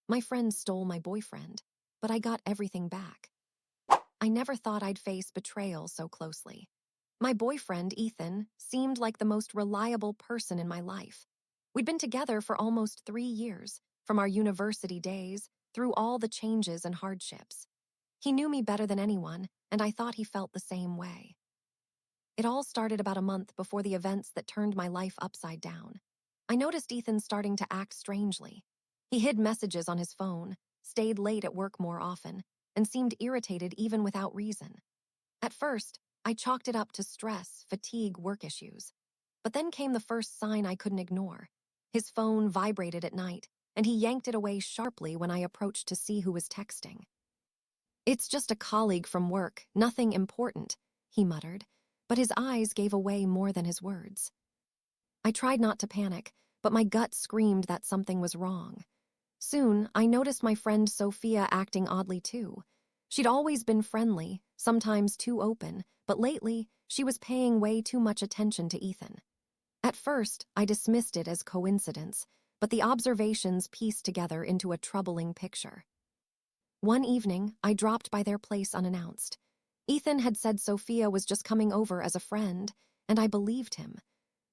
My friend stole my boyfriend, but I got everything back. I never thought I'd face betrayal so closely. My boyfriend, Ethan, seemed like the most reliable person in my life. We'd been together for almost 3 years, from our university days through all the changes and hardships. He knew me better than anyone, and I thought he felt the same way. It all started about a month before the events that turned my life upside down. I noticed Ethan starting to act strangely. He hid messages on his phone, stayed late at work more often, and seemed irritated even without reason. At first, I chalked it up to stress, fatigue, work issues. But then came the first sign I couldn't ignore. His phone vibrated at night, and he yanked it away sharply when I approached to see who was texting. "It's just a colleague from work, nothing important," he muttered, but his eyes gave away more than his words. I tried not to panic, but my gut screamed that something was wrong. Soon, I noticed my friend Sophia acting oddly too. She'd always been friendly, sometimes too open, but lately, she was paying way too much attention to Ethan. At first, I dismissed it as coincidence, but the observations pieced together into a troubling picture. One evening, I dropped by their place unannounced. Ethan had said Sophia was just coming over as a friend, and I believed him.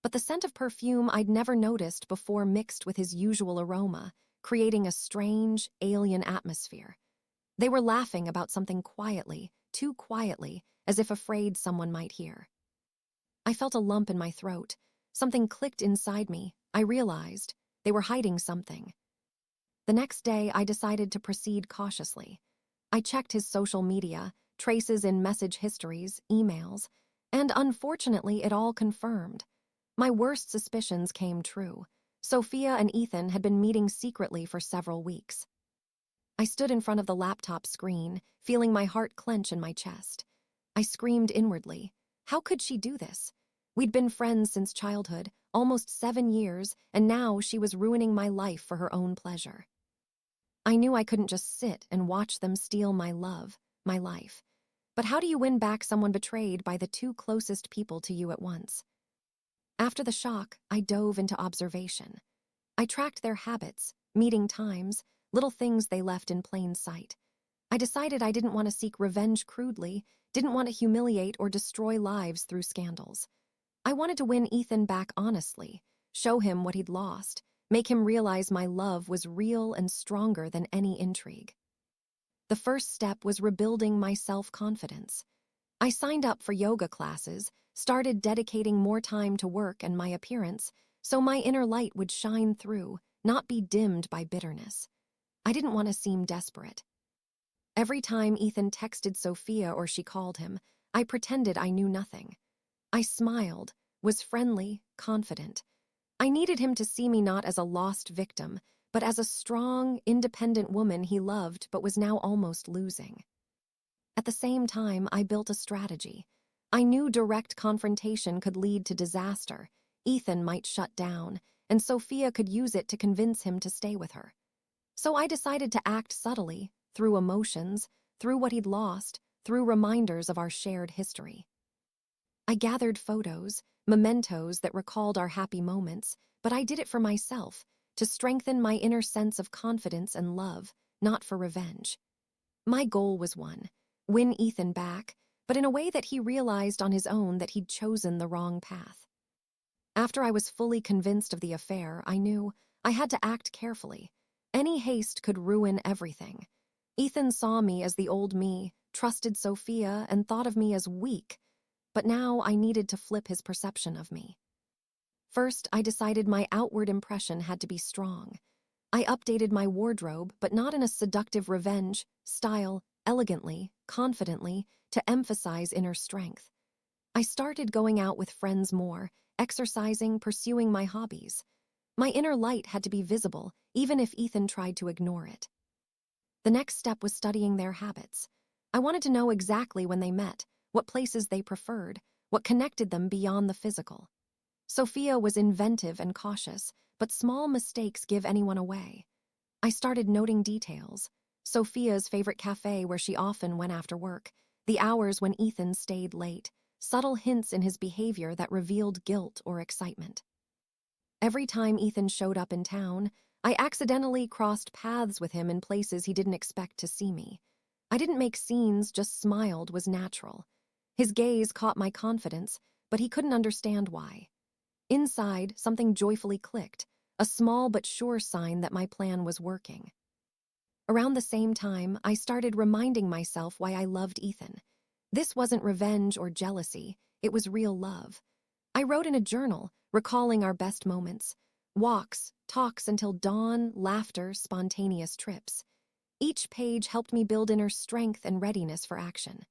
But the scent of perfume I'd never noticed before mixed with his usual aroma, creating a strange, alien atmosphere. They were laughing about something quietly, too quietly, as if afraid someone might hear. I felt a lump in my throat. Something clicked inside me. I realized they were hiding something. The next day, I decided to proceed cautiously. I checked his social media, traces in message histories, emails, and unfortunately, it all confirmed. My worst suspicions came true. Sophia and Ethan had been meeting secretly for several weeks. I stood in front of the laptop screen, feeling my heart clench in my chest. I screamed inwardly. How could she do this? We'd been friends since childhood, almost 7 years, and now she was ruining my life for her own pleasure. I knew I couldn't just sit and watch them steal my love, my life. But how do you win back someone betrayed by the two closest people to you at once? After the shock, I dove into observation. I tracked their habits, meeting times, little things they left in plain sight. I decided I didn't want to seek revenge crudely, didn't want to humiliate or destroy lives through scandals. I wanted to win Ethan back honestly, show him what he'd lost, make him realize my love was real and stronger than any intrigue. The first step was rebuilding my self-confidence. I signed up for yoga classes, started dedicating more time to work and my appearance, so my inner light would shine through, not be dimmed by bitterness. I didn't want to seem desperate. Every time Ethan texted Sophia or she called him, I pretended I knew nothing. I smiled, was friendly, confident. I needed him to see me not as a lost victim, but as a strong, independent woman he loved but was now almost losing. At the same time, I built a strategy. I knew direct confrontation could lead to disaster. Ethan might shut down, and Sophia could use it to convince him to stay with her. So I decided to act subtly, through emotions, through what he'd lost, through reminders of our shared history. I gathered photos, mementos that recalled our happy moments, but I did it for myself, to strengthen my inner sense of confidence and love, not for revenge. My goal was one: win Ethan back, but in a way that he realized on his own that he'd chosen the wrong path. After I was fully convinced of the affair, I knew I had to act carefully. Any haste could ruin everything. Ethan saw me as the old me, trusted Sophia, and thought of me as weak, but now I needed to flip his perception of me. First, I decided my outward impression had to be strong. I updated my wardrobe, but not in a seductive revenge style, elegantly, confidently, to emphasize inner strength. I started going out with friends more, exercising, pursuing my hobbies. My inner light had to be visible, even if Ethan tried to ignore it. The next step was studying their habits. I wanted to know exactly when they met, what places they preferred, what connected them beyond the physical. Sophia was inventive and cautious, but small mistakes give anyone away. I started noting details: Sophia's favorite cafe where she often went after work, the hours when Ethan stayed late, subtle hints in his behavior that revealed guilt or excitement. Every time Ethan showed up in town, I accidentally crossed paths with him in places he didn't expect to see me. I didn't make scenes, just smiled was natural. His gaze caught my confidence, but he couldn't understand why. Inside, something joyfully clicked, a small but sure sign that my plan was working. Around the same time, I started reminding myself why I loved Ethan. This wasn't revenge or jealousy, it was real love. I wrote in a journal, recalling our best moments. Walks, talks until dawn, laughter, spontaneous trips. Each page helped me build inner strength and readiness for action.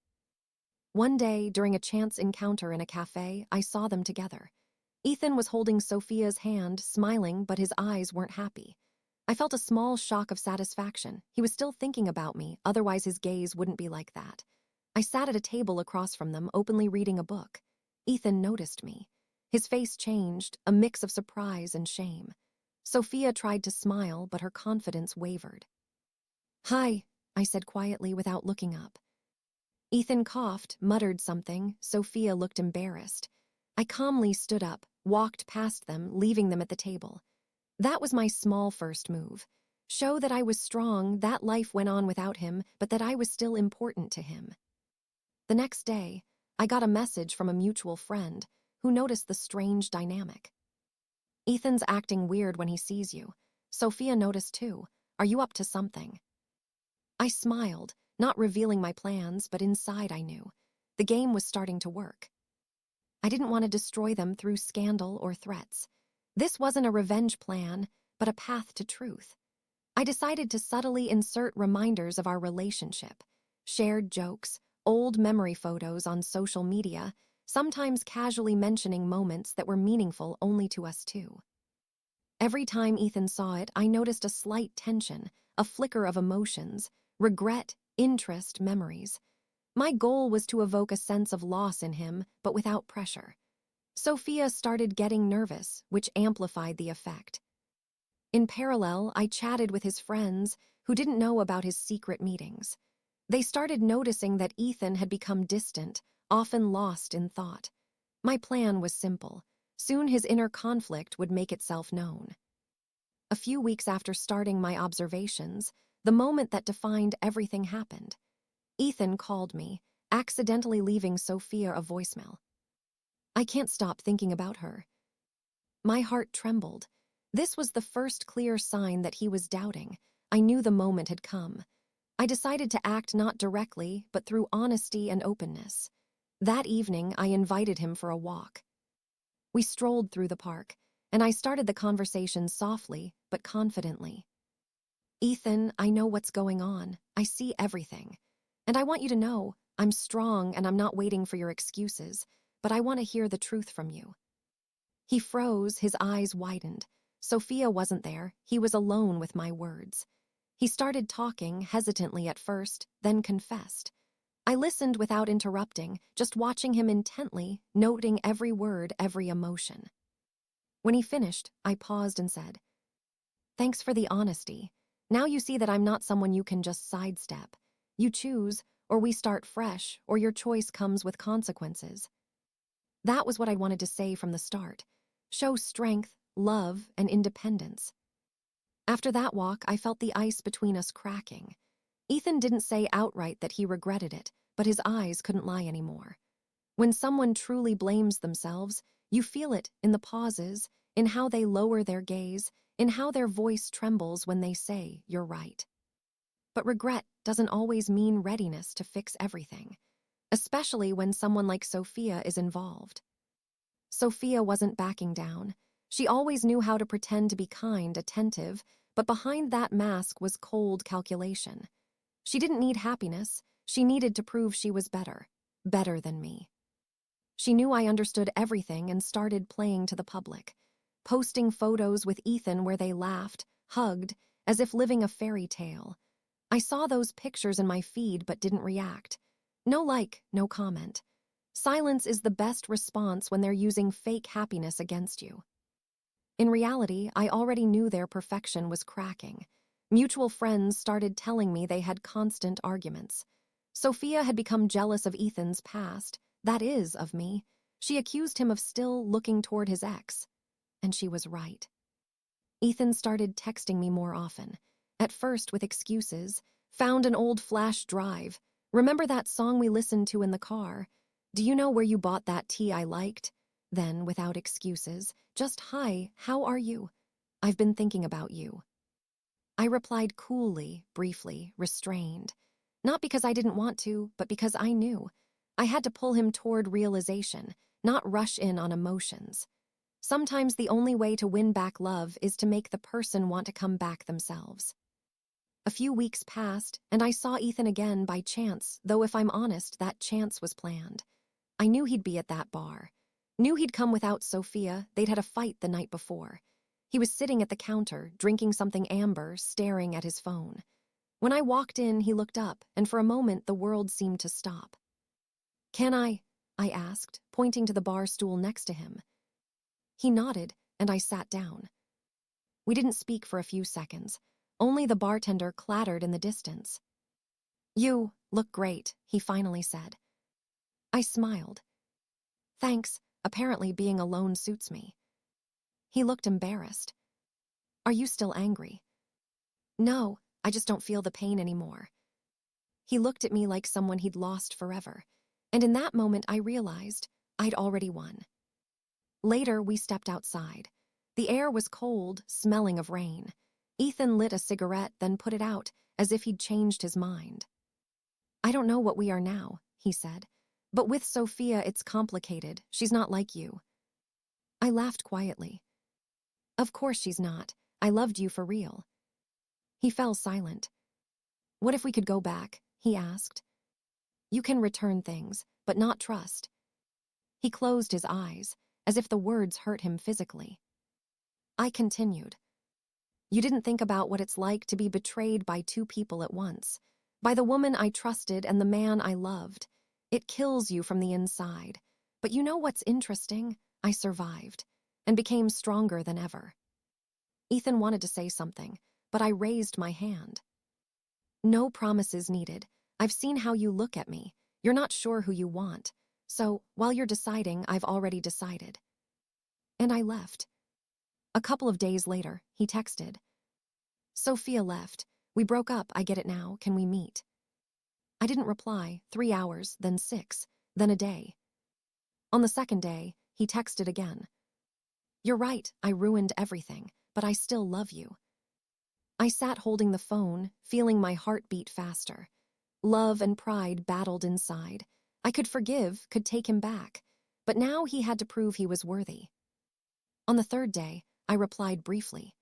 One day, during a chance encounter in a cafe, I saw them together. Ethan was holding Sophia's hand, smiling, but his eyes weren't happy. I felt a small shock of satisfaction. He was still thinking about me, otherwise his gaze wouldn't be like that. I sat at a table across from them, openly reading a book. Ethan noticed me. His face changed, a mix of surprise and shame. Sophia tried to smile, but her confidence wavered. "Hi," I said quietly without looking up. Ethan coughed, muttered something. Sophia looked embarrassed. I calmly stood up, walked past them, leaving them at the table. That was my small first move. Show that I was strong, that life went on without him, but that I was still important to him. The next day, I got a message from a mutual friend who noticed the strange dynamic. "Ethan's acting weird when he sees you. Sophia noticed too. Are you up to something?" I smiled, not revealing my plans, but inside I knew. The game was starting to work. I didn't want to destroy them through scandal or threats. This wasn't a revenge plan, but a path to truth. I decided to subtly insert reminders of our relationship, shared jokes, old memory photos on social media, sometimes casually mentioning moments that were meaningful only to us two. Every time Ethan saw it, I noticed a slight tension, a flicker of emotions, regret, interest, memories. My goal was to evoke a sense of loss in him, but without pressure. Sophia started getting nervous, which amplified the effect. In parallel, I chatted with his friends who didn't know about his secret meetings. They started noticing that Ethan had become distant, often lost in thought. My plan was simple. Soon his inner conflict would make itself known. A few weeks after starting my observations, the moment that defined everything happened. Ethan called me, accidentally leaving Sophia a voicemail. I can't stop thinking about her. My heart trembled. This was the first clear sign that he was doubting. I knew the moment had come. I decided to act not directly, but through honesty and openness. That evening, I invited him for a walk. We strolled through the park, and I started the conversation softly, but confidently. "Ethan, I know what's going on. I see everything. And I want you to know, I'm strong and I'm not waiting for your excuses, but I want to hear the truth from you." He froze, his eyes widened. Sophia wasn't there. He was alone with my words. He started talking, hesitantly at first, then confessed. I listened without interrupting, just watching him intently, noting every word, every emotion. When he finished, I paused and said, "Thanks for the honesty. Now you see that I'm not someone you can just sidestep. You choose, or we start fresh, or your choice comes with consequences." That was what I wanted to say from the start. Show strength, love, and independence. After that walk, I felt the ice between us cracking. Ethan didn't say outright that he regretted it, but his eyes couldn't lie anymore. When someone truly blames themselves, you feel it in the pauses, in how they lower their gaze, in how their voice trembles when they say, "You're right." But regret doesn't always mean readiness to fix everything, especially when someone like Sophia is involved. Sophia wasn't backing down. She always knew how to pretend to be kind, attentive, but behind that mask was cold calculation. She didn't need happiness. She needed to prove she was better than me. She knew I understood everything and started playing to the public, posting photos with Ethan where they laughed, hugged, as if living a fairy tale. I saw those pictures in my feed but didn't react. No like, no comment. Silence is the best response when they're using fake happiness against you. In reality, I already knew their perfection was cracking. Mutual friends started telling me they had constant arguments. Sophia had become jealous of Ethan's past, that is, of me. She accused him of still looking toward his ex. And she was right. Ethan started texting me more often, at first with excuses. Found an old flash drive. Remember that song we listened to in the car? Do you know where you bought that tea I liked? Then, without excuses, just hi, how are you? I've been thinking about you. I replied coolly, briefly, restrained. Not because I didn't want to, but because I knew. I had to pull him toward realization, not rush in on emotions. Sometimes the only way to win back love is to make the person want to come back themselves. A few weeks passed, and I saw Ethan again by chance, though if I'm honest, that chance was planned. I knew he'd be at that bar. Knew he'd come without Sophia. They'd had a fight the night before. He was sitting at the counter, drinking something amber, staring at his phone. When I walked in, he looked up, and for a moment the world seemed to stop. "Can I asked, pointing to the bar stool next to him. He nodded, and I sat down. We didn't speak for a few seconds. Only the bartender clattered in the distance. "You look great," he finally said. I smiled. "Thanks, apparently being alone suits me." He looked embarrassed. "Are you still angry?" "No, I just don't feel the pain anymore." He looked at me like someone he'd lost forever, and in that moment I realized I'd already won. Later, we stepped outside. The air was cold, smelling of rain. Ethan lit a cigarette, then put it out, as if he'd changed his mind. "I don't know what we are now," he said. "But with Sophia, it's complicated. She's not like you." I laughed quietly. "Of course she's not. I loved you for real." He fell silent. "What if we could go back?" he asked. "You can return things, but not trust." He closed his eyes, as if the words hurt him physically. I continued. "You didn't think about what it's like to be betrayed by two people at once, by the woman I trusted and the man I loved. It kills you from the inside. But you know what's interesting? I survived, and became stronger than ever." Ethan wanted to say something, but I raised my hand. "No promises needed. I've seen how you look at me. You're not sure who you want. So, while you're deciding, I've already decided." And I left. A couple of days later, he texted. "Sophia left. We broke up, I get it now. Can we meet?" I didn't reply. 3 hours, then 6, then a day. On the second day, he texted again. "You're right, I ruined everything, but I still love you." I sat holding the phone, feeling my heart beat faster. Love and pride battled inside. I could forgive, could take him back, but now he had to prove he was worthy. On the third day, I replied briefly.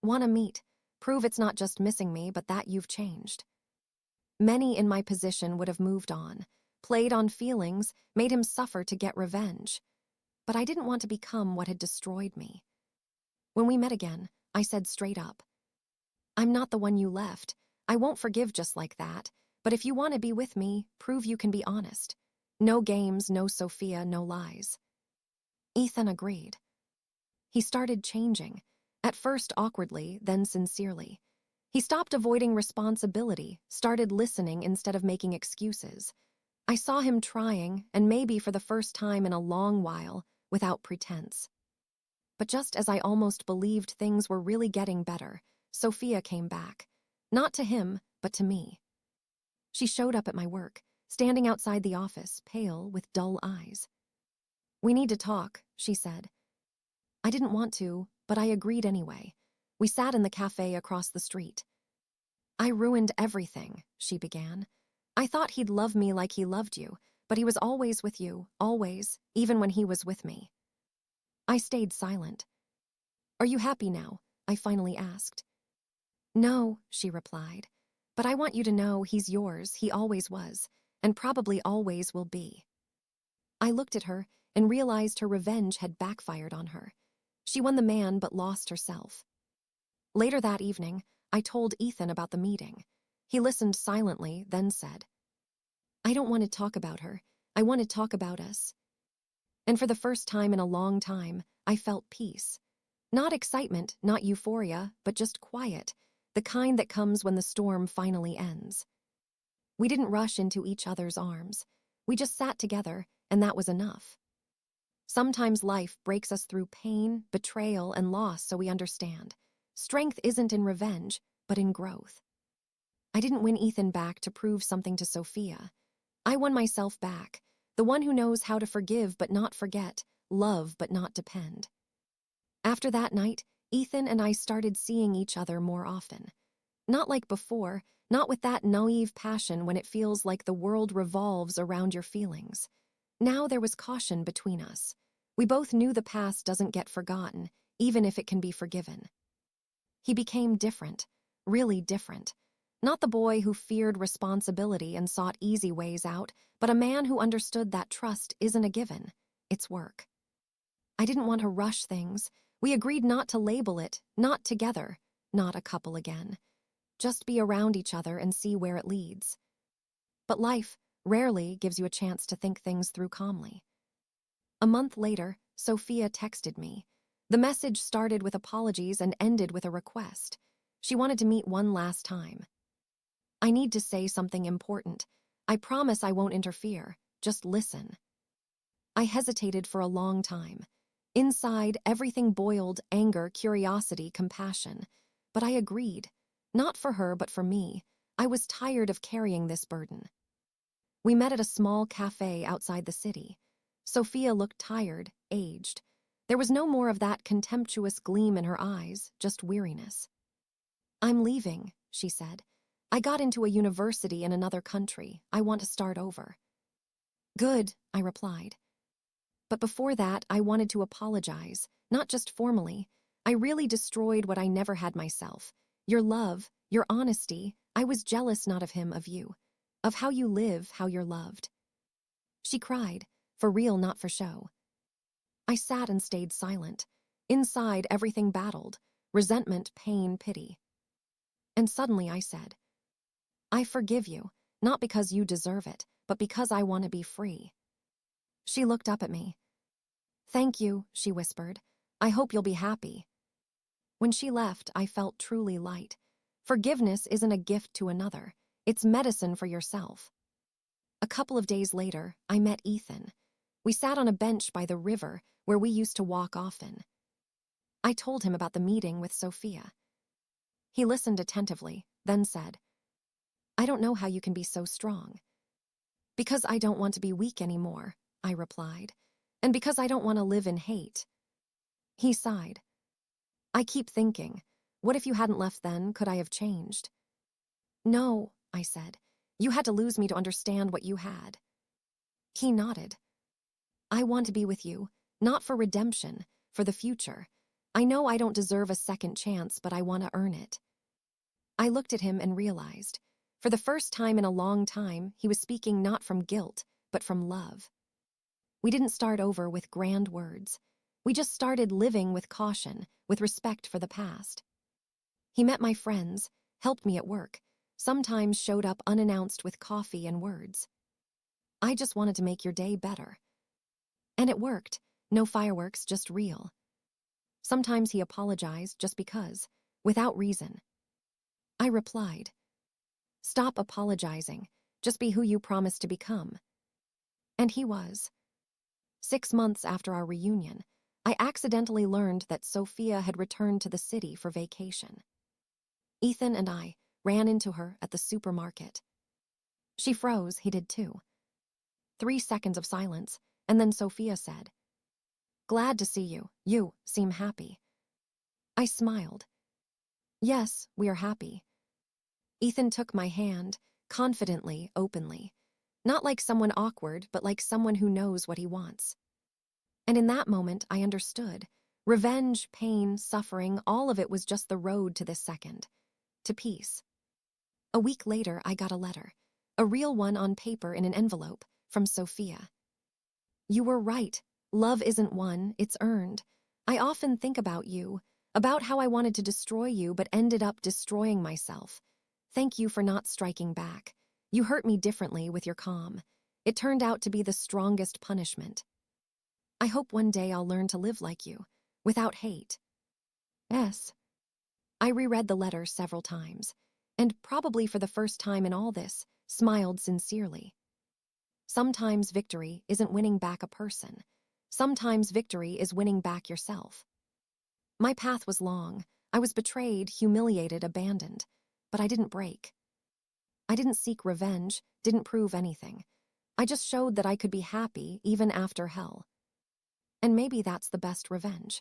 "Wanna meet, prove it's not just missing me, but that you've changed." Many in my position would have moved on, played on feelings, made him suffer to get revenge. But I didn't want to become what had destroyed me. When we met again, I said straight up, "I'm not the one you left. I won't forgive just like that. But if you want to be with me, prove you can be honest. No games, no Sophia, no lies." Ethan agreed. He started changing, at first awkwardly, then sincerely. He stopped avoiding responsibility, started listening instead of making excuses. I saw him trying, and maybe for the first time in a long while, without pretense. But just as I almost believed things were really getting better, Sophia came back. Not to him, but to me. She showed up at my work, standing outside the office, pale, with dull eyes. "We need to talk," she said. I didn't want to, but I agreed anyway. We sat in the cafe across the street. "I ruined everything," she began. "I thought he'd love me like he loved you, but he was always with you, always, even when he was with me." I stayed silent. "Are you happy now?" I finally asked. "No," she replied, "but I want you to know he's yours, he always was, and probably always will be." I looked at her and realized her revenge had backfired on her. She won the man but lost herself. Later that evening, I told Ethan about the meeting. He listened silently, then said, "I don't want to talk about her. I want to talk about us." And for the first time in a long time, I felt peace. Not excitement, not euphoria, but just quiet, the kind that comes when the storm finally ends. We didn't rush into each other's arms. We just sat together, and that was enough. Sometimes life breaks us through pain, betrayal, and loss so we understand. Strength isn't in revenge, but in growth. I didn't win Ethan back to prove something to Sophia. I won myself back, the one who knows how to forgive but not forget, love but not depend. After that night, Ethan and I started seeing each other more often. Not like before, not with that naive passion when it feels like the world revolves around your feelings. Now there was caution between us. We both knew the past doesn't get forgotten, even if it can be forgiven. He became different, really different. Not the boy who feared responsibility and sought easy ways out, but a man who understood that trust isn't a given, it's work. I didn't want to rush things. We agreed not to label it, not together, not a couple again. Just be around each other and see where it leads. But life rarely gives you a chance to think things through calmly. A month later, Sophia texted me. The message started with apologies and ended with a request. She wanted to meet one last time. I need to say something important. I promise I won't interfere. Just listen. I hesitated for a long time. Inside, everything boiled: anger, curiosity, compassion. But I agreed. Not for her, but for me. I was tired of carrying this burden. We met at a small cafe outside the city. Sophia looked tired, aged. There was no more of that contemptuous gleam in her eyes, just weariness. "I'm leaving," she said. "I got into a university in another country. I want to start over." "Good," I replied. But before that, I wanted to apologize, not just formally. I really destroyed what I never had myself. Your love, your honesty. I was jealous not of him, of you. Of how you live, how you're loved. She cried, for real, not for show. I sat and stayed silent. Inside, everything battled: resentment, pain, pity. And suddenly I said, "I forgive you, not because you deserve it, but because I want to be free." She looked up at me. "Thank you," she whispered. "I hope you'll be happy." When she left, I felt truly light. Forgiveness isn't a gift to another. It's medicine for yourself. A couple of days later, I met Ethan. We sat on a bench by the river where we used to walk often. I told him about the meeting with Sophia. He listened attentively, then said, "I don't know how you can be so strong." "Because I don't want to be weak anymore," I replied. "And because I don't want to live in hate." He sighed. "I keep thinking, what if you hadn't left then? Could I have changed?" "No," I said. "You had to lose me to understand what you had." He nodded. "I want to be with you, not for redemption, for the future. I know I don't deserve a second chance, but I want to earn it." I looked at him and realized, for the first time in a long time, he was speaking not from guilt, but from love. We didn't start over with grand words. We just started living with caution, with respect for the past. He met my friends, helped me at work, sometimes showed up unannounced with coffee and words. "I just wanted to make your day better." And it worked. No fireworks, just real. Sometimes he apologized just because, without reason. I replied, "Stop apologizing. Just be who you promised to become." And he was. 6 months after our reunion, I accidentally learned that Sophia had returned to the city for vacation. Ethan and I ran into her at the supermarket. She froze, he did too. 3 seconds of silence, and then Sophia said, "Glad to see you. You seem happy." I smiled. "Yes, we are happy." Ethan took my hand, confidently, openly. Not like someone awkward, but like someone who knows what he wants. And in that moment, I understood. Revenge, pain, suffering, all of it was just the road to this second. To peace. A week later, I got a letter. A real one on paper in an envelope, from Sophia. "You were right. Love isn't won, it's earned. I often think about you, about how I wanted to destroy you but ended up destroying myself. Thank you for not striking back. You hurt me differently with your calm. It turned out to be the strongest punishment. I hope one day I'll learn to live like you, without hate. S." I reread the letter several times, and probably for the first time in all this, smiled sincerely. Sometimes victory isn't winning back a person. Sometimes victory is winning back yourself. My path was long. I was betrayed, humiliated, abandoned. But I didn't break. I didn't seek revenge, didn't prove anything. I just showed that I could be happy even after hell. And maybe that's the best revenge.